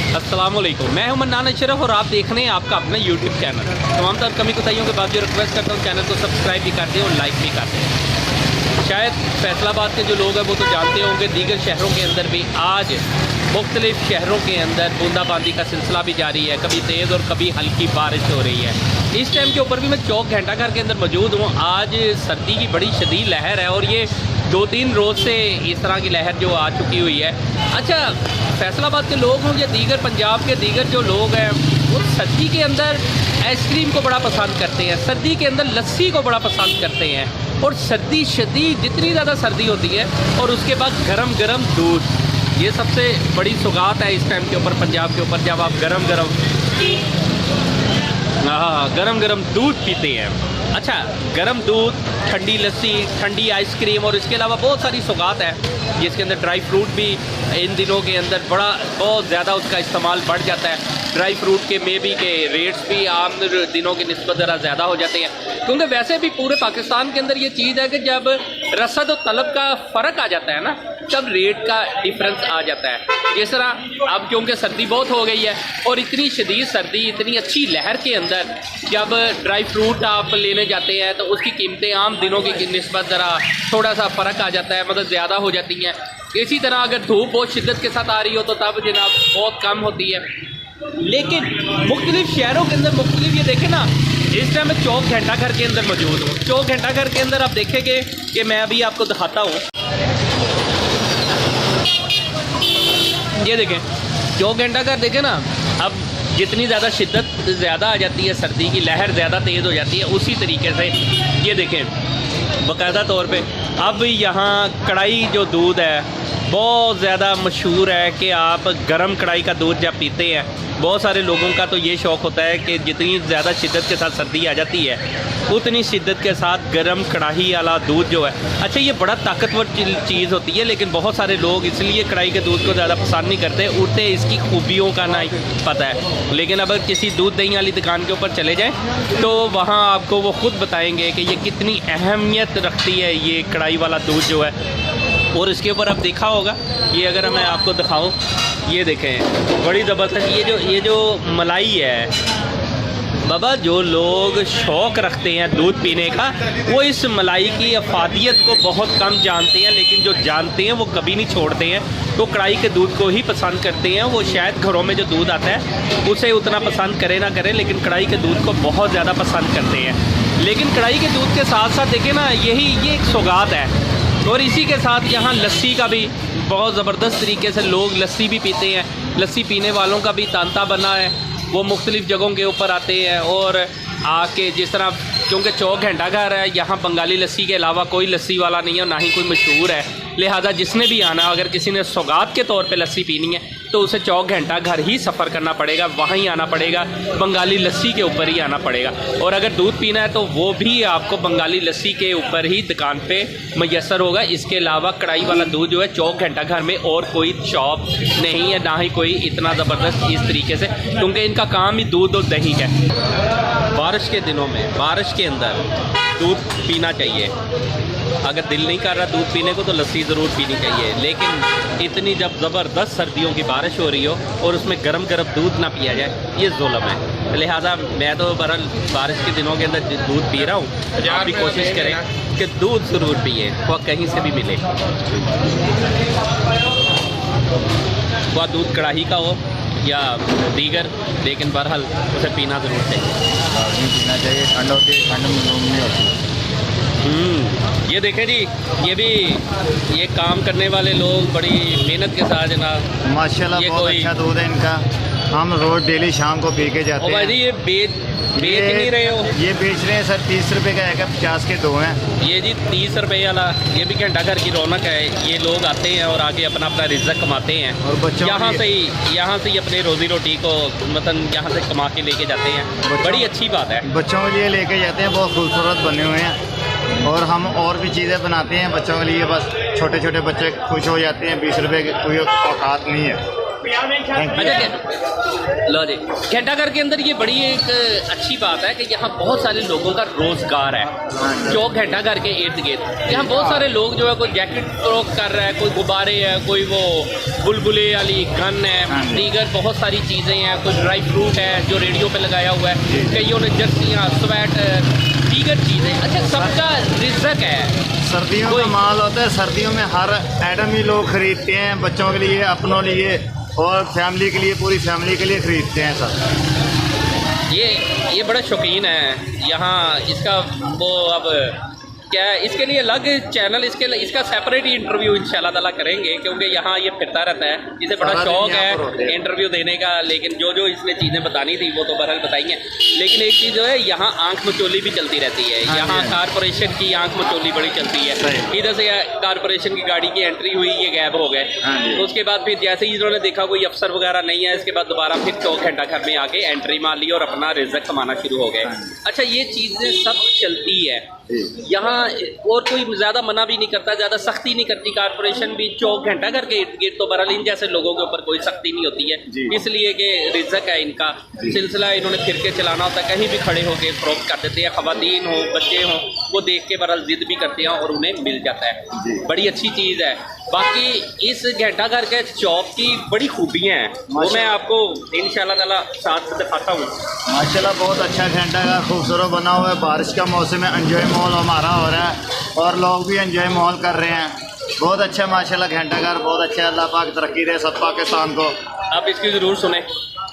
अस्सलामुअलैकुम, मैं हूं मन्नान अशरफ और आप देख रहे हैं आपका अपना यूट्यूब चैनल। तमाम तर कमी कोताहियों के बाद जो रिक्वेस्ट करता हूं चैनल को सब्सक्राइब भी कर दें और लाइक भी कर दें। शायद फैसलाबाद के जो लोग हैं वो तो जानते होंगे, दीगर शहरों के अंदर भी आज मुख्तलिफ शहरों के अंदर बूंदाबांदी का सिलसिला भी जारी है। कभी तेज़ और कभी हल्की बारिश हो रही है। इस टाइम के ऊपर भी मैं चौक घंटा घर के अंदर मौजूद हूँ। आज सर्दी की बड़ी शदीद लहर है और ये 2-3 रोज़ से इस तरह की लहर जो आ चुकी हुई है। अच्छा, फैसलाबाद के लोग हों या दीगर पंजाब के दीगर जो लोग हैं वो सर्दी के अंदर आइसक्रीम को बड़ा पसंद करते हैं, सर्दी के अंदर लस्सी को बड़ा पसंद करते हैं और सर्दी शदीद जितनी ज़्यादा सर्दी होती है और उसके बाद गरम गरम दूध, ये सबसे बड़ी सौगात है इस टाइम के ऊपर पंजाब के ऊपर, जब आप गरम गरम दूध पीते हैं। अच्छा, गरम दूध, ठंडी लस्सी, ठंडी आइसक्रीम और इसके अलावा बहुत सारी सौगात है जिसके अंदर ड्राई फ्रूट भी इन दिनों के अंदर बहुत ज़्यादा उसका इस्तेमाल बढ़ जाता है। ड्राई फ्रूट के मेबी के रेट्स भी आम दिनों की निस्बत ज़रा ज़्यादा हो जाते हैं, क्योंकि वैसे भी पूरे पाकिस्तान के अंदर ये चीज़ है कि जब रसद और तलब का फ़र्क आ जाता है ना, तब रेट का डिफरेंस आ जाता है। जिस तरह अब क्योंकि सर्दी बहुत हो गई है और इतनी शदीद सर्दी, इतनी अच्छी लहर के अंदर जब ड्राई फ्रूट आप लेने जाते हैं तो उसकी कीमतें आम दिनों की निस्बत ज़रा थोड़ा सा फ़र्क आ जाता है, मतलब ज़्यादा हो जाती हैं। इसी तरह अगर धूप बहुत शिद्दत के साथ आ रही हो तो तब जनाब बहुत कम होती है। लेकिन मुख्तलिफ शहरों के अंदर मुख्तलिफ, ये देखें ना, इस टाइम मैं चौक घंटा घर के अंदर मौजूद हूँ। चौक घंटा घर के अंदर आप देखेंगे कि मैं अभी आपको दिखाता हूँ, ये देखें चौक घंटा घर देखें ना। अब जितनी ज़्यादा शिद्दत ज़्यादा आ जाती है, सर्दी की लहर ज़्यादा तेज़ हो जाती है, उसी तरीके से ये देखें बाकायदा तौर पे अब यहाँ कढ़ाई जो दूध है बहुत ज़्यादा मशहूर है कि आप गरम कढ़ाई का दूध जब पीते हैं, बहुत सारे लोगों का तो ये शौक़ होता है कि जितनी ज़्यादा शिद्दत के साथ सर्दी आ जाती है उतनी शिद्दत के साथ गरम कढ़ाई वाला दूध जो है, अच्छा ये बड़ा ताकतवर चीज़ होती है, लेकिन बहुत सारे लोग इसलिए कढ़ाई के दूध को ज़्यादा पसंद नहीं करते, उठते इसकी खूबियों का नहीं पता है। लेकिन अगर किसी दूध दही वाली दुकान के ऊपर चले जाएँ तो वहाँ आपको वो ख़ुद बताएँगे कि ये कितनी अहमियत रखती है ये कढ़ाई वाला दूध जो है। और इसके ऊपर अब देखा होगा, ये अगर मैं आपको दिखाऊं, ये देखें बड़ी ज़बरदस्त ये जो मलाई है बाबा, जो लोग शौक़ रखते हैं दूध पीने का वो इस मलाई की अफादियत को बहुत कम जानते हैं, लेकिन जो जानते हैं वो कभी नहीं छोड़ते हैं। तो कढ़ाई के दूध को ही पसंद करते हैं। वो शायद घरों में जो दूध आता है उसे उतना पसंद करे ना करे, लेकिन कढ़ाई के दूध को बहुत ज़्यादा पसंद करते हैं। लेकिन कढ़ाई के दूध के साथ साथ देखें ना, ये एक सौगात है। और इसी के साथ यहाँ लस्सी का भी बहुत ज़बरदस्त तरीके से लोग लस्सी भी पीते हैं। लस्सी पीने वालों का भी तांता बना है, वो मुख्तलिफ़ जगहों के ऊपर आते हैं और आके, जिस तरह क्योंकि चौक घंटा घर है, यहाँ बंगाली लस्सी के अलावा कोई लस्सी वाला नहीं है, ना ही कोई मशहूर है। लिहाजा जिसने भी आना, अगर किसी ने सौगात के तौर पे लस्सी पीनी है तो उसे चौक घंटा घर ही सफ़र करना पड़ेगा, वहाँ ही आना पड़ेगा, बंगाली लस्सी के ऊपर ही आना पड़ेगा। और अगर दूध पीना है तो वो भी आपको बंगाली लस्सी के ऊपर ही दुकान पे मैसर होगा। इसके अलावा कढ़ाई वाला दूध जो है चौक घंटा घर में और कोई शॉप नहीं है, ना ही कोई इतना ज़बरदस्त इस तरीके से, क्योंकि इनका काम ही दूध और दही है। बारिश के दिनों में, बारिश के अंदर दूध पीना चाहिए। अगर दिल नहीं कर रहा दूध पीने को तो लस्सी ज़रूर पीनी चाहिए, लेकिन इतनी जब ज़बरदस्त सर्दियों की बारिश हो रही हो और उसमें गरम गरम दूध ना पिया जाए, ये जुल्म है। लिहाजा मैं तो बहरहाल बारिश के दिनों के अंदर दूध पी रहा हूँ। आप भी कोशिश करें कि दूध ज़रूर पिए, वह कहीं से भी मिले, वह दूध कढ़ाई का हो या दीगर, लेकिन बहरहाल उसे पीना ज़रूर चाहिए। पीना चाहिए, ठंड होती है, ठंड में घूम नहीं होती। ये देखें जी, ये काम करने वाले लोग बड़ी मेहनत के साथ जनाब, माशाल्लाह बहुत अच्छा दूध है इनका। हम रोज़ डेली शाम को पी के जाते हैं। भाई ये बेच नहीं रहे हो? ये बेच रहे हैं सर, 30 रुपये का है, 50 के 2 हैं। ये जी 30 रुपये वाला, ये भी घंटा घर की रौनक है। ये लोग आते हैं और आके अपना रिज़्क़ कमाते हैं और बच्चों यहाँ से ही अपने रोज़ी रोटी को मतलब यहाँ से कमा के लेके जाते हैं। बड़ी अच्छी बात है। बच्चों के लिए लेके जाते हैं, बहुत खूबसूरत बने हुए हैं। और हम और भी चीज़ें बनाते हैं बच्चों के लिए, बस छोटे छोटे बच्चे खुश हो जाते हैं। 20 रुपये की कोई औकात नहीं है। थैंक अच्छा यू। लो जी, घंटाघर के अंदर ये बड़ी एक अच्छी बात है कि यहाँ बहुत सारे लोगों का रोजगार है। चौक घंटाघर के इर्द गिर्द यहाँ बहुत सारे लोग जो है कोई जैकेट फ्रोक कर रहा है, कोई गुब्बारे है, कोई वो बुलबुले वाली गन है, दीगर बहुत सारी चीज़ें हैं, कोई ड्राई फ्रूट है जो रेडियो पे लगाया हुआ है, कईयों ने जर्सियाँ, स्वेटर, दीगर चीज़ें। अच्छा, सबका रिज़्क है। सर्दियों का माल होता है, सर्दियों में हर आइटम ही लोग खरीदते हैं, बच्चों के लिए, अपनों लिए और फैमिली के लिए, पूरी फैमिली के लिए खरीदते हैं सब। ये बड़ा शौकीन है यहाँ इसका। वो अब क्या है, इसके लिए अलग चैनल, इसका सेपरेट ही इंटरव्यू इंशाल्लाह ताला करेंगे, क्योंकि यहाँ ये फिरता रहता है, इसे बड़ा शौक है इंटरव्यू देने का। लेकिन जो इसने चीज़ें बतानी थी वो तो बहरहाल बताई हैं। लेकिन एक चीज़ जो है, यहाँ आंख मचोली भी चलती रहती है। यहाँ कारपोरेशन की आंख मचोली बड़ी चलती है। इधर से कारपोरेशन की गाड़ी की एंट्री हुई, ये गायब हो गए। तो उसके बाद फिर जैसे ही इन्होंने देखा कोई अफसर वगैरह नहीं है, इसके बाद दोबारा फिर चौक घंटाघर में आके एंट्री मार ली और अपना रिज़्क कमाना शुरू हो गए। अच्छा, ये चीज़ें सब चलती है यहाँ, और कोई ज़्यादा मना भी नहीं करता, ज़्यादा सख्ती नहीं करती कारपोरेशन भी। चौक घंटाघर के इर्द गिर्द तो बहरहाल इन जैसे लोगों के ऊपर कोई सख्ती नहीं होती है, इसलिए कि रिज़्क है इनका सिलसिला, इन्होंने फिर के चलाना होता है। कहीं भी खड़े होकर फ़रोख्त कर देते हैं, ख़वातीन हो, बच्चे हों, वो देख के बहरहाल ज़िद भी करते हैं और उन्हें मिल जाता है। बड़ी अच्छी चीज़ है। बाकी इस घंटाघर के चौक की बड़ी खूबियाँ हैं, वो मैं आपको इंशाल्लाह ताला साथ दिखाता हूँ। माशाल्लाह बहुत अच्छा घंटाघर खूबसूरत बना हुआ है। बारिश का मौसम है, एंजॉय माहौल हमारा हो रहा है और लोग भी एंजॉय माहौल कर रहे हैं। बहुत अच्छा माशाल्लाह घंटाघर बहुत अच्छा है। अल्लाह पाक तरक्की दे सब पाकिस्तान को। आप इसकी ज़रूर सुने,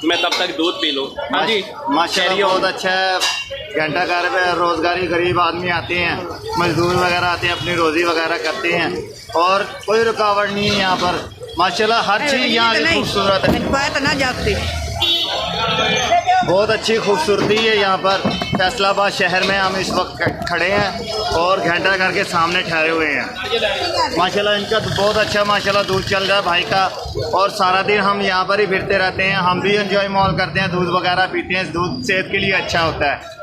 मैं तब तक दूध पी लूँ। हाँ जी, माशाल्लाह बहुत अच्छा है। घंटाघर पे रोज़गारी गरीब आदमी आते हैं, मजदूर वगैरह आते हैं, अपनी रोज़ी वगैरह करते हैं और कोई रुकावट नहीं है यहाँ पर। माशाल्लाह हर चीज़ यहाँ की खूबसूरत है। बहुत अच्छी खूबसूरती है यहाँ पर। फैसलाबाद शहर में हम इस वक्त खड़े हैं और घंटाघर के सामने ठहरे हुए हैं। माशाल्लाह इनका तो बहुत अच्छा माशाल्लाह दूध चल रहा है भाई का, और सारा दिन हम यहाँ पर ही फिरते रहते हैं। हम भी एंजॉय माहौल करते हैं, दूध वगैरह पीते हैं। दूध सेहत के लिए अच्छा होता है,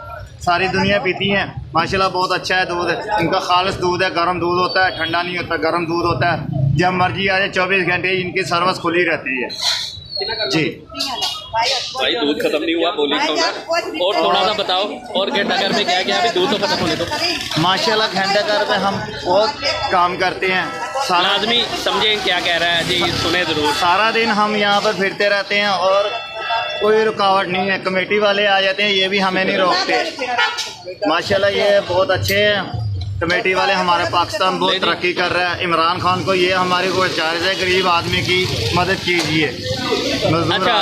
सारी दुनिया पीती है। माशाल्लाह बहुत अच्छा है दूध। इनका खालिश दूध है, गर्म दूध होता है, ठंडा नहीं होता, गर्म दूध होता है। जब मर्जी आ जाए 24 घंटे इनकी सर्विस खुली रहती है जी। भाई दूध खत्म नहीं हुआ, बोली तो ना, और थोड़ा सा बताओ और घंटाघर में क्या क्या है, दूध तो खत्म होने दो। माशाल्लाह घंटाघर में हम बहुत काम करते हैं। सारा आदमी समझें क्या कह रहा है जी, सुने ज़रूर। सारा दिन हम यहाँ पर फिरते रहते हैं और कोई रुकावट नहीं है। कमेटी वाले आ जाते हैं, ये भी हमें नहीं रोकते। माशाल्लाह ये बहुत अच्छे हैं कमेटी वाले। हमारे पाकिस्तान बहुत तरक्की कर रहा है। इमरान खान को ये हमारी गुजारिश है, गरीब आदमी की मदद कीजिए। अच्छा,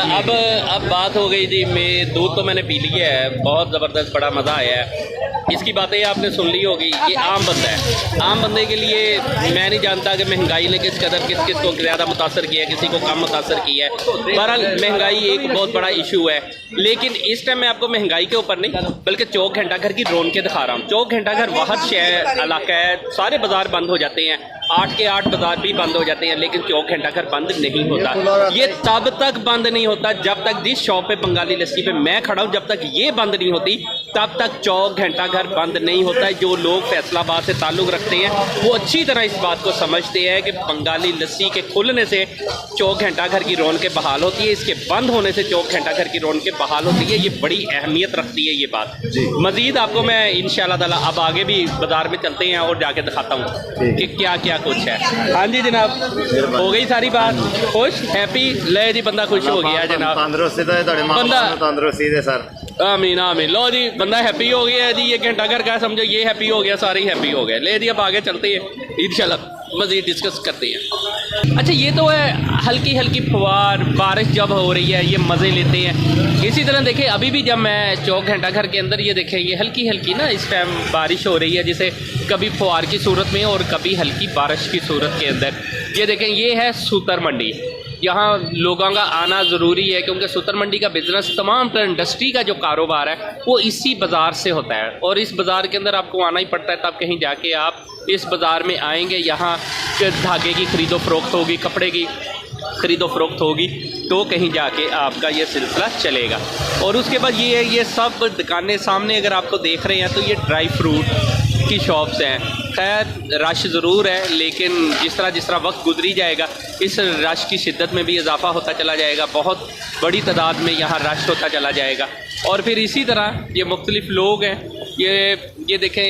अब बात हो गई थी, मैं दूध तो मैंने पी लिया है, बहुत ज़बरदस्त, बड़ा मज़ा आया है। इसकी बातें आपने सुन ली होगी। ये आम बंदा है, आम बंदे के लिए मैं नहीं जानता कि महंगाई ने किस कदर किस किस को ज़्यादा मुतासर किया है, किसी को कम मुतासर किया है। बहरहाल महंगाई एक बहुत बड़ा इशू है, लेकिन इस टाइम मैं आपको महंगाई के ऊपर नहीं बल्कि चौक घंटाघर की रौनकें दिखा रहा हूँ। चौक घंटाघर वाहद शहर इलाका है, सारे बाज़ार बंद हो जाते हैं, 8 के 8 बाज़ार भी बंद हो जाते हैं, लेकिन चौक घंटाघर बंद नहीं होता। ये तब तक बंद नहीं होता जब तक जिस शॉप पे बंगाली लस्सी पे मैं खड़ा हूँ, जब तक ये बंद नहीं होती तब तक चौक घंटाघर बंद नहीं होता है। जो लोग फैसलाबाद से ताल्लुक़ रखते हैं वो अच्छी तरह इस बात को समझते हैं कि बंगाली लस्सी के खुलने से चौक घंटाघर की रौनकें बहाल होती है, इसके बंद होने से चौक घंटाघर की रौनकें बहाल होती है। ये बड़ी अहमियत रखती है ये बात। मज़ीद आपको मैं इंशाल्लाह ताला अब आगे भी बाज़ार में चलते हैं और जाके दिखाता हूँ कि क्या क्या कुछ है। हाँ जी जनाब, हो गई सारी बात, खुश हैप्पी ले जी, बंदा खुश हो गया जनाब। तंदुरुस्ती तो बंदा तंदुरुस्ती है सर। आमीन आमीन। लो जी, बंदा हैप्पी हो गया है जी। ये घंटाघर का समझो ये हैप्पी हो गया, सारे हैप्पी हो गए। ले जी अब आगे चलते हैं, इंशाल्लाह मज़ीद डिस्कस करते हैं। अच्छा, ये तो है हल्की हल्की फुहार, बारिश जब हो रही है ये मज़े लेते हैं। इसी तरह देखें अभी भी जब मैं चौक घंटाघर के अंदर ये देखें, ये हल्की हल्की ना इस टाइम बारिश हो रही है, जिसे कभी फुहार की सूरत में और कभी हल्की बारिश की सूरत के अंदर। ये देखें, ये है सूतर मंडी। यहाँ लोगों का आना ज़रूरी है क्योंकि सूतर मंडी का बिज़नेस, तमाम इंडस्ट्री का जो कारोबार है वो इसी बाज़ार से होता है और इस बाज़ार के अंदर आपको आना ही पड़ता है, तब कहीं जाके आप इस बाज़ार में आएंगे। यहाँ धागे की ख़रीदो फरोख्त होगी, कपड़े की ख़रीदो फरोख्त होगी, तो कहीं जाके आपका ये सिलसिला चलेगा। और उसके बाद ये सब दुकानें सामने अगर आपको देख रहे हैं तो ये ड्राई फ्रूट, की शॉप्स हैं। खैर रश ज़रूर है, लेकिन जिस तरह वक्त गुजरी जाएगा इस रश की शिद्दत में भी इजाफ़ा होता चला जाएगा। बहुत बड़ी तादाद में यहाँ रश होता चला जाएगा। और फिर इसी तरह ये मुख्तलिफ़ लोग हैं, ये देखें,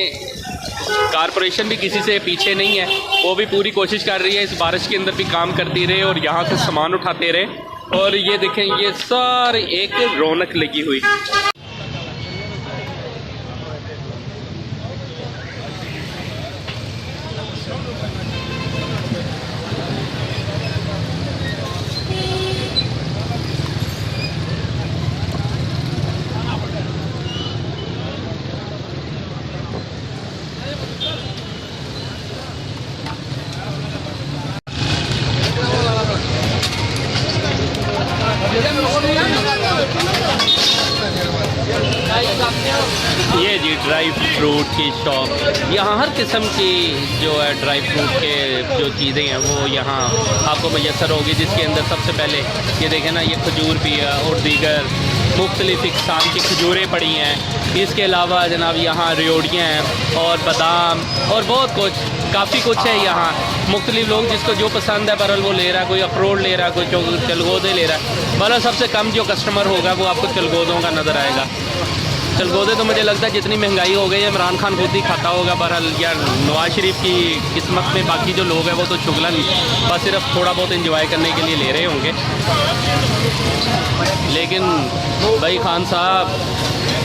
कारपोरेशन भी किसी से पीछे नहीं है, वो भी पूरी कोशिश कर रही है इस बारिश के अंदर भी काम करती रहे और यहाँ से सामान उठाते रहे। और ये देखें, ये सारी एक रौनक लगी हुई। ये जी ड्राई फ्रूट की शॉप, यहाँ हर किस्म की जो है ड्राई फ्रूट के जो चीज़ें हैं वो यहाँ आपको मैसर होगी, जिसके अंदर सबसे पहले ये देखें ना, ये खजूर भी है और दीगर मुख्तलिफ़ इक़साम की खजूरें पड़ी हैं। इसके अलावा जनाब यहाँ रेवड़ियाँ हैं और बादाम और बहुत कुछ, काफ़ी कुछ है यहाँ। मुख्तलिफ़ लोग जिसको जो पसंद है बहरहाल वो ले रहा है, कोई अखरोट ले रहा है, कोई चलगोदे ले रहा है। बहरहाल सबसे कम जो कस्टमर होगा वो आपको चलगोदों का नज़र आएगा। चलगोदे तो मुझे लगता है जितनी महंगाई हो गई है इमरान खान खुद ही खाता होगा बहरहाल, या नवाज शरीफ की किस्मत में बाकी जो लोग हैं वो तो शुगलन बस सिर्फ थोड़ा बहुत एंजॉय करने के लिए ले रहे होंगे। लेकिन भाई खान साहब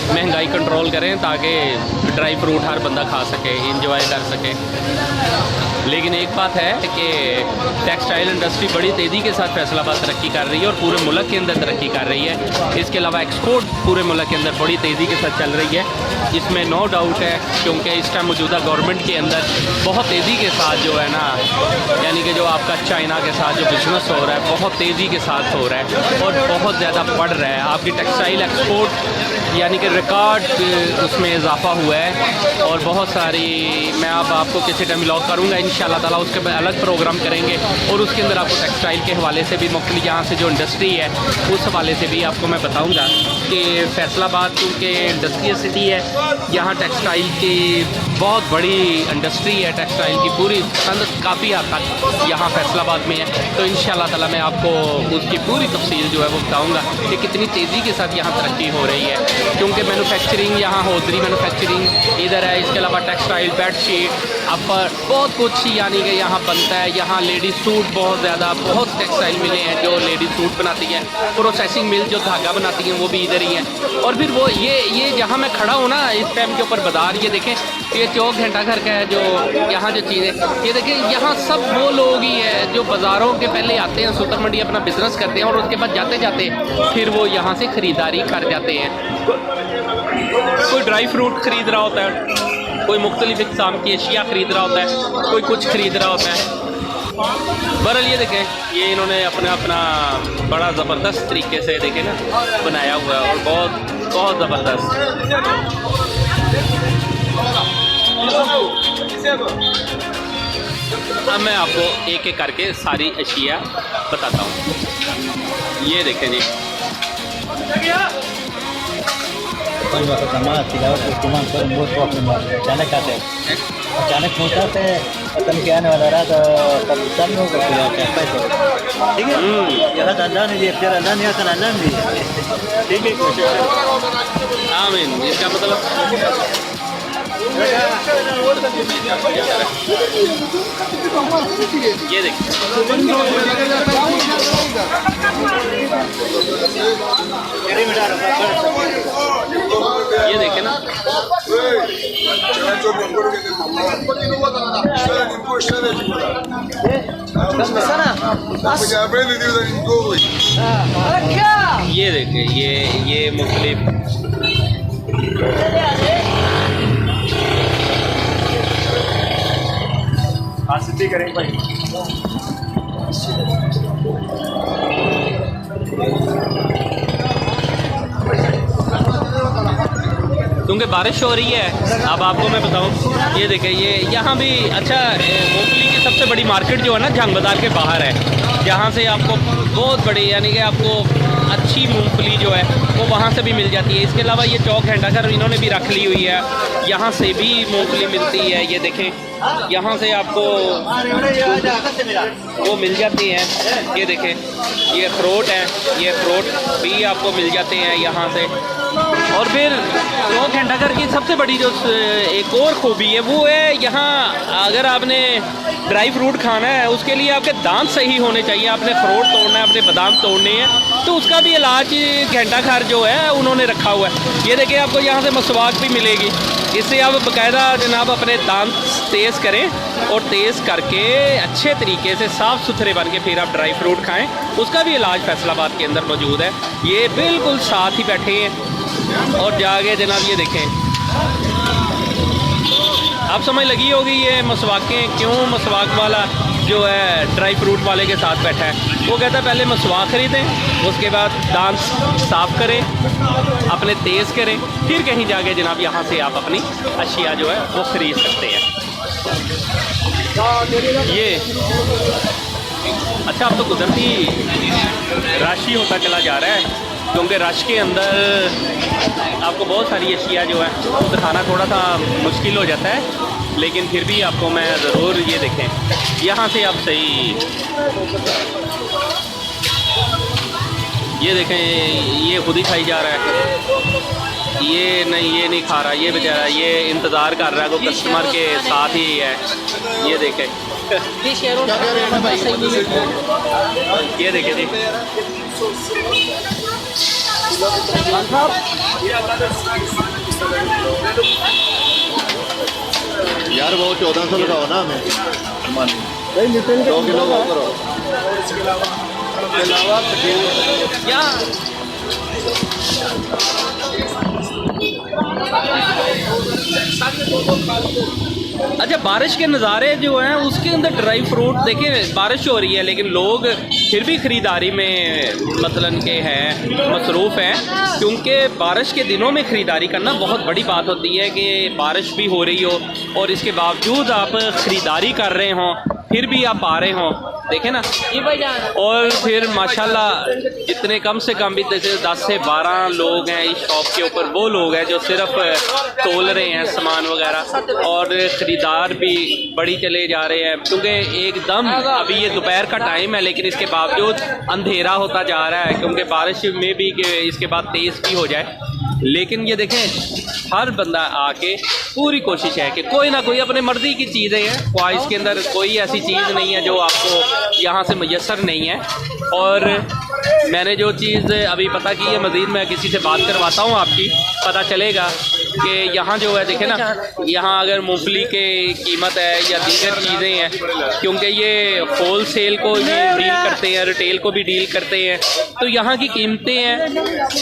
महंगाई कंट्रोल करें ताकि ड्राई फ्रूट हर बंदा खा सके, एंजॉय कर सके। लेकिन एक बात है कि टेक्सटाइल इंडस्ट्री बड़ी तेज़ी के साथ फैसलाबाद तरक्की कर रही है और पूरे मुल्क के अंदर तरक्की कर रही है। इसके अलावा एक्सपोर्ट पूरे मुल्क के अंदर बड़ी तेज़ी के साथ चल रही है, इसमें नो डाउट है, क्योंकि इस टाइम मौजूदा गवर्नमेंट के अंदर बहुत तेज़ी के साथ जो है ना, यानी कि जो आपका चाइना के साथ जो बिज़नेस हो रहा है बहुत तेज़ी के साथ हो रहा है और बहुत ज़्यादा बढ़ रहा है। आपकी टेक्सटाइल एक्सपोर्ट यानी कि रिकॉर्ड उसमें इजाफा हुआ है और बहुत सारी, मैं अब आपको किसी टाइम व्लॉग करूँगा इंशाल्लाह ताला, उसके बाद अलग प्रोग्राम करेंगे और उसके अंदर आपको टेक्सटाइल के हवाले से भी मुख्तलिफ यहाँ से जो इंडस्ट्री है उस हवाले से भी आपको मैं बताऊँगा कि फैसलाबाद क्योंकि इंडस्ट्रियल सिटी है, यहाँ टेक्सटाइल की बहुत बड़ी इंडस्ट्री है, टेक्सटाइल की पूरी सनत काफ़ी हद तक यहाँ फैसलाबाद में है। तो इंशाल्लाह ताला मैं आपको उसकी पूरी तफसील जो है वो बताऊँगा कि कितनी तेज़ी के साथ यहाँ तरक्की हो रही है, क्योंकि मैन्युफैक्चरिंग यहाँ हौजरी मैन्युफैक्चरिंग इधर है, इसके अलावा टेक्सटाइल, बेडशीट, अपर बहुत कुछ यानी कि यहाँ बनता है। यहाँ लेडीज सूट बहुत ज़्यादा, बहुत टेक्सटाइल मिले हैं जो लेडीज सूट बनाती हैं, प्रोसेसिंग मिल जो धागा बनाती हैं वो भी इधर ही है। और फिर वो ये जहाँ मैं खड़ा हूँ ना इस टाइम के ऊपर बाज़ार, ये देखें, ये चौक घंटा घर का है जो यहाँ जो चीज़ें, ये देखें यहाँ सब वो लोग ही हैं जो बाज़ारों के पहले आते हैं, सुपर मंडी अपना बिजनेस करते हैं और उसके बाद जाते जाते फिर वो यहाँ से ख़रीदारी कर जाते हैं। कोई ड्राई फ्रूट ख़रीद रहा होता है, कोई मुख्तलिफ़ इक़साम की अशिया ख़रीद रहा होता है, कोई कुछ ख़रीद रहा होता है। बहरहाल ये देखें, ये इन्होंने अपना बड़ा ज़बरदस्त तरीके से देखें ना बनाया हुआ है और बहुत ज़बरदस्त। अब मैं आपको एक एक करके सारी अशिया बताता हूँ। ये देखें जी, अचानक पहुंचा थे, पतन के आने वाला रहा तो तब सब लोग को पैसे, ठीक है, ये बात अल्लाह ने दिया, फिर अल्लाह ने आकर अल्लाह ने दिया, ठीक है, कोशिश आमीन। इसका मतलब ये देख, ये देखे ना, ये देखे, ये मुख्तलिफ सिद्धि करें भाई। क्योंकि बारिश हो रही है। अब आपको मैं बताऊं, ये देखें, ये यहाँ भी अच्छा मूंगफली की सबसे बड़ी मार्केट जो है ना जंग बाज़ार के बाहर है, जहाँ से आपको बहुत बड़ी यानी कि आपको अच्छी मूंगफली जो है वो वहाँ से भी मिल जाती है। इसके अलावा ये चौक घंटाघर इन्होंने भी रख ली हुई है, यहाँ से भी मूंगफली मिलती है। ये देखें यहाँ से आपको वो मिल जाती हैं। ये देखें ये अखरोट है, ये अखरोट भी आपको मिल जाते हैं यहाँ से। और फिर चौक घंटाघर की सबसे बड़ी जो एक और खूबी है वो है यहाँ अगर आपने ड्राई फ्रूट खाना है उसके लिए आपके दांत सही होने चाहिए। आपने अखरोट तोड़ना है, अपने बादाम तोड़ने हैं, तो उसका भी इलाज घंटाघर जो है उन्होंने रखा हुआ है। ये देखिए आपको यहाँ से मसवाक भी मिलेगी, इससे आप बाकायदा जनाब अपने दांत तेज़ करें और तेज़ करके अच्छे तरीके से साफ़ सुथरे बन के फिर आप ड्राई फ्रूट खाएं। उसका भी इलाज फैसलाबाद के अंदर मौजूद है। ये बिल्कुल साथ ही बैठे हैं और जाके जनाब ये देखें आप समझ लगी होगी ये मसवाकें क्यों मसवाक वाला जो है ड्राई फ्रूट वाले के साथ बैठा है। वो कहता है पहले मसवाक ख़रीदें, उसके बाद दांत साफ़ करें, अपने तेज़ करें, फिर कहीं जाके जनाब यहाँ से आप अपनी अशिया जो है वो ख़रीद सकते हैं। ये अच्छा अब तो कुदरती रश ही होता चला जा रहा है क्योंकि रश के अंदर आपको बहुत सारी अशिया जो है वो दिखाना थोड़ा सा मुश्किल हो जाता है, लेकिन फिर भी आपको मैं ज़रूर ये देखें यहाँ से आप सही ये देखें ये खुद ही खाई जा रहा है। ये नहीं खा रहा, ये बेचारा ये इंतज़ार कर रहा है को कस्टमर के साथ ही है। ये देखें ये देखें जी यार वो 1400 लगाओ ना हमें 2 किलो वो करो। क्या अच्छा बारिश के नज़ारे जो हैं उसके अंदर ड्राई फ्रूट देखिए बारिश हो रही है लेकिन लोग फिर भी ख़रीदारी में मतलन के हैं मसरूफ़ हैं, क्योंकि बारिश के दिनों में ख़रीदारी करना बहुत बड़ी बात होती है कि बारिश भी हो रही हो और इसके बावजूद आप ख़रीदारी कर रहे हों फिर भी आप आ रहे हों। देखें ना और फिर माशाल्लाह जितने कम से कम भी जैसे 10 से 12 लोग हैं इस शॉप के ऊपर, वो लोग हैं जो सिर्फ तोल रहे हैं सामान वगैरह और ख़रीदार भी बड़ी चले जा रहे हैं क्योंकि एकदम अभी ये दोपहर का टाइम है लेकिन इसके बावजूद अंधेरा होता जा रहा है क्योंकि बारिश में भी कि इसके बाद तेज़ भी हो जाए। लेकिन ये देखें हर बंदा आके पूरी कोशिश है कि कोई ना कोई अपने मर्ज़ी की चीज़ें हैं, ख्वाहिश के अंदर कोई ऐसी चीज़ नहीं है जो आपको यहाँ से मुयस्सर नहीं है। और मैंने जो चीज़ अभी पता की है मज़ीद मैं किसी से बात करवाता हूँ आपकी पता चलेगा कि यहाँ जो है देखें ना यहाँ अगर मूंगफली के कीमत है या दीगर चीज़ें हैं क्योंकि ये होल सेल को भी डील करते हैं रिटेल को भी डील करते हैं तो यहाँ की कीमतें हैं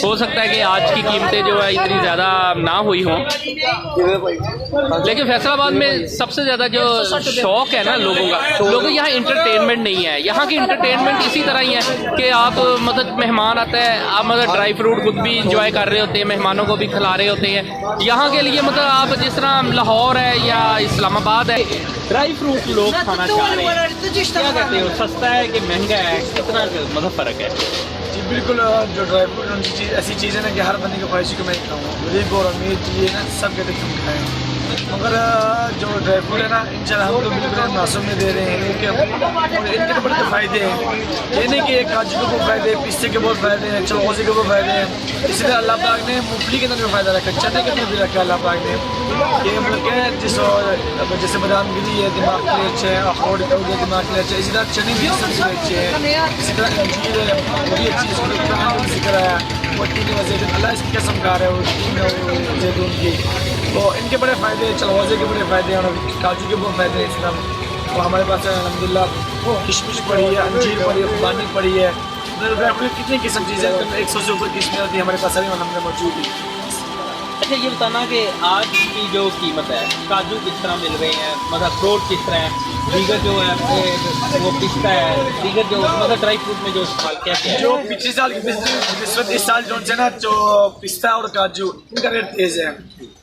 हो सकता है कि आज की कीमतें जो है इतनी ज़्यादा ना हुई हों, लेकिन फैसलाबाद में सबसे ज़्यादा जो शौक़ है ना लोगों का, लोगों यहाँ इंटरटेनमेंट नहीं है। यहाँ की इंटरटेनमेंट इसी तरह ही है कि आप मतलब मेहमान आता है आप मतलब ड्राई फ्रूट खुद भी इंजॉय कर रहे होते हैं, मेहमानों को भी खिला रहे होते हैं। यहाँ के लिए मतलब आप जिस तरह लाहौर है या इस्लामाबाद है ड्राई फ्रूट लोग खाना चाह रहे हैं, क्या कहते हो सस्ता है कि महंगा है, कितना मतलब फ़र्क है? जी बिल्कुल जो ड्राई फ्रूट उनकी चीज़ ऐसी चीज़ है ना कि हर बंदे की ख्वाहिश को मैं खाऊँ गरीब और अमीर चीज़ें ना सब कहते क्यों खाएँ, मगर जो ड्राई फ्रूट है ना इंशाल्लाह हम लोग बिल्कुल मुनासिब में दे रहे हैं क्योंकि इनके तो बड़े फ़ायदे हैं। ये नहीं कि काजू के बहुत फ़ायदे हैं, पिस्ते के बहुत फ़ायदे हैं, चलगोज़ी के बहुत फ़ायदे हैं, इसलिए अल्लाह पाक ने मूंगफली के अंदर भी फ़ायदा रखा, चने के अंदर भी रखा अल्लाह पाक ने। ये मतलब क्या जैसे बादाम गिरी है दिमाग के लिए अच्छे है, अखरोट का हो गया दिमाग के लिए अच्छे, इसी तरह चने भी सबसे अच्छे हैं, इसी तरह अंजीर है वो भी अच्छी है, जिक्र है वो 3 वजह अल्लाह इसकी कसम खा रहा है वो 3 जैतून की, तो इनके बड़े फ़ायदे हैं, चलगोज़े के बड़े फ़ायदे हैं और काजू के बहुत फ़ायदे हैं। इस तरह वो हमारे पास अल्हम्दुलिल्लाह किशमिश पड़ी है, अंजीर पड़ी है, खुबानी पड़ी है, ड्राई फ्रूट कितनी किस्म चीज़ें हैं, 100 से ऊपर किस्में होती है हमारे पास सभी हमने मौजूद है। अच्छा ये बताना कि आज की जो कीमत है काजू किस तरह मिल रहे हैं, मतलब अखरोट किस तरह है, दीगर जो है वो पिस्ता है, दीगर जो मतलब ड्राई फ्रूट में जो इस्तेमाल क्या है जो पिछले साल की निस्बत इस साल जो है ना जो पिस्ता और काजू इनका रेट तेज़ है।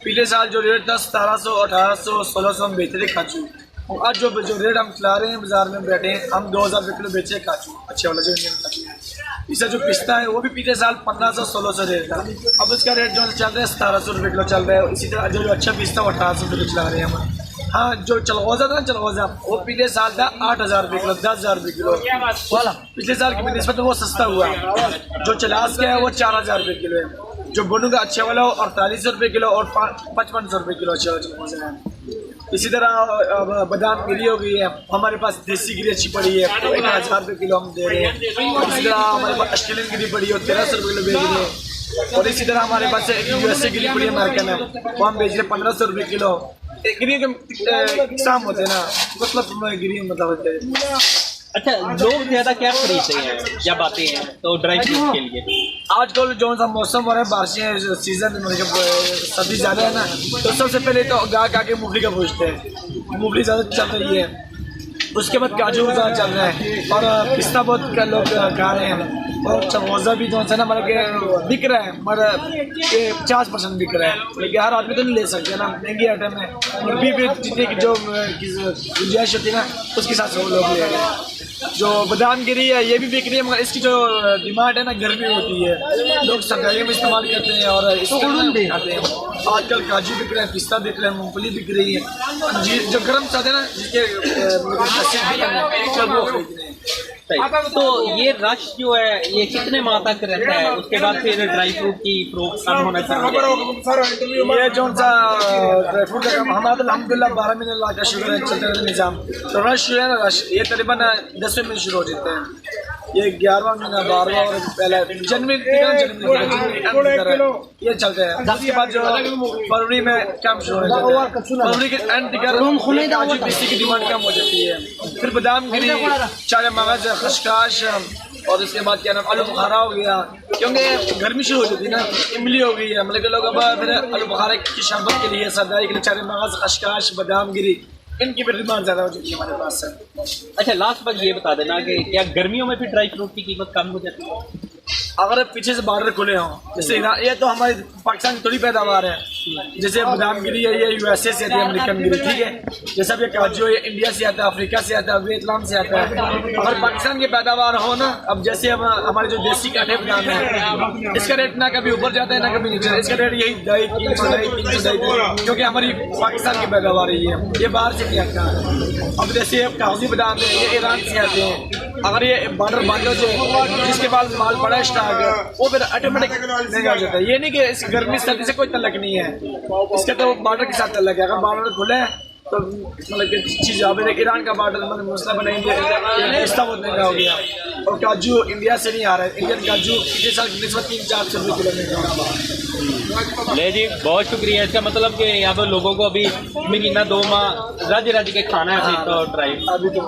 पिछले साल जो रेट था 1700, 1800, 1600 हम बेचते थे काजू, और आज जो रेट हम खिला रहे हैं बाजार में बैठे हैं, हम 2000 रुपये किलो बेचे काजू, अच्छे वाला जो इंडियन काजू है। इससे जो पिस्ता है वो भी पिछले साल 1500-1600 रेट था, अब उसका रेट जो चल रहा है 1700 रुपये किलो चल रहा है। इसी तरह जो अच्छा पिस्ता वो 1800 रुपये चला रहे हैं हम। हाँ, जो चलगोजा था ना, चलगोजा वो पिछले साल था 8000 रुपये किलो, 10,000 रुपये किलो वाला, पिछले साल की निस्बत में वो सस्ता हुआ। जो चलास का है वो 4000 रुपये किलो है, जो बोनू का अच्छे वाला 4800 रुपये किलो और 5500 रुपये किलो अच्छा चलगोजा है। इसी तरह बादाम गिरी हो गई है, हमारे पास देसी गिरी अच्छी पड़ी है, 1000 रुपये किलो हम दे रहे हैं। इसी तरह हमारे पास ऑस्ट्रेलियन गिरी पड़ी है, 1300 रुपये किलो बेच रहे हैं। और इसी तरह हमारे पास यूएसए गिरी पड़ी है अमेरिकन है, वो हम बेच रहे हैं 1500 रुपये किलो। गिरी के किस्म होते हैं ना, मतलब गिरी मतलब होते हैं। अच्छा, लोग ज़्यादा क्या खरीदते हैं जब आते हैं तो ड्राई फ्रूट के लिए? आजकल जो सा मौसम हो रहा है, बारिशें सीजन मतलब सर्दी ज़्यादा है ना, तो सबसे पहले तो गाहक आके मूंगफली का पूछते हैं, मूंगफली ज़्यादा चल रही है। उसके बाद काजू ज़्यादा चल रहा है और पिस्ता बहुत लोग खा रहे हैं। और चमोज़ा भी जो है ना मतलब कि बिक रहा है, मगर 50% बिक रहा है, लेकिन हर आदमी तो नहीं ले सकते ना, महंगी आइटम है। और भी जितने की जो गुंजाइश होती है ना, उसके साथ सब लोग ले रहे हैं। जो बादाम गिरी है ये भी बिक रही है, मगर इसकी जो डिमांड है ना गर्मी होती है, लोग सर्दियों में इस्तेमाल करते हैं और इसको खाते हैं। आजकल काजू बिक रहे हैं, पिस्ता बिक रहे हैं, मूंगफली बिक रही है। अंजीर जो गर्म चाहते हैं ना, जिसके तो ये रश जो है ये कितने माह तक रहता है? उसके बाद फिर ड्राई फ्रूट की फरोख्त कम होना चाहिए। ये जो सा ड्राई फ्रूट का हमारा तो अलहमदुलिल्लाह 12 महीने ला का शुगर है, चलते रहते निज़ाम। तो रश जो है ना, रश ये तकरीबन 10वें महीने शुरू हो जाते हैं, ये 11वां महीना 12वां और पहला जनवरी ये चलते हैं। उसके बाद जो फरवरी में कम शुरू हो जाता है, फरवरी के एंड तक काजू पिस्ते की डिमांड कम हो जाती है। फिर बादाम गिरी, चाय मगज, खशकाश और उसके बाद क्या नाम आलू बुखारा हो गया, क्योंकि गर्मी शुरू हो जाती है ना, इमली हो गई है, मतलब कि लोग अब फिर आलू बुखारा की शरबत के लिए, सरदाई के लिए चाय मगज, खशकाश, बादाम गिरी, इनकी भी डिमांड ज़्यादा हो जाती है हमारे पास से। अच्छा, लास्ट बात ये बता देना कि क्या गर्मियों में भी ड्राई फ्रूट की कीमत कम हो जाती है? अगर पीछे से बॉर्डर खुले हों, जैसे ये तो हमारी पाकिस्तान की थोड़ी पैदावार है, जैसे बादाम गिरी है ये यूएसए से आती है, अमेरिकन गिरी, ठीक है। जैसा भी काजू है इंडिया से आता है, अफ्रीका से आता है, वियतनाम से आता है। अगर पाकिस्तान की पैदावार हो ना, अब जैसे हम हमारे जो देसी काठे बादाम है, इसका रेट ना कभी ऊपर जाता है ना कभी नीचे, इसका रेट यही 250-300, क्योंकि हमारी पाकिस्तान की पैदावार ही है, ये बाहर से नहीं आता है। अब जैसे कागजी बादाम है ये ईरान से आते हैं, अगर ये बॉर्डर बंद हो जाए, जिसके बाद माल बड़ा स्टॉक है, वो फिर ऑटोमेटिक महंगा हो जाता है। ये नहीं कि इस गर्मी सर्दी से कोई तल्लक नहीं है, इसका तो बॉर्डर के साथ तल्लक है। अगर बॉर्डर खुले तो मतलब कि चीज़ अब ईरान का बॉर्डर मतलब मसला बनाएंगे, पिस्ता बहुत महंगा हो गया। और काजू इंडिया से नहीं आ रहा है, इंडियन काजू पिछले साल की निस्बत 300-400 रुपये किलो महंगा। ले जी, बहुत शुक्रिया। इसका मतलब कि यहाँ पर लोगों को अभी महीना 2 माह रज के खाना है तो ड्राई अभी तो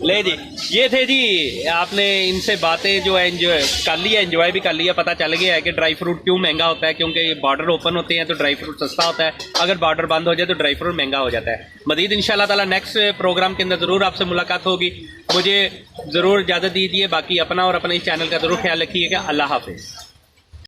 ले जी। ये थे जी, आपने इनसे बातें जो है एंजॉय कर लिया, एंजॉय भी कर लिया। पता चल गया है कि ड्राई फ्रूट क्यों महंगा होता है, क्योंकि बॉर्डर ओपन होते हैं तो ड्राई फ्रूट सस्ता होता है, अगर बॉर्डर बंद हो जाए तो ड्राई फ्रूट महंगा हो जाता है। मज़ीद इंशाल्लाह ताला नेक्स्ट प्रोग्राम के अंदर ज़रूर आपसे मुलाकात होगी। मुझे ज़रूर इजाज़त दीजिए, बाकी अपना और अपने इस चैनल का ज़रूर ख्याल रखिएगा। अल्लाह हाफिज़।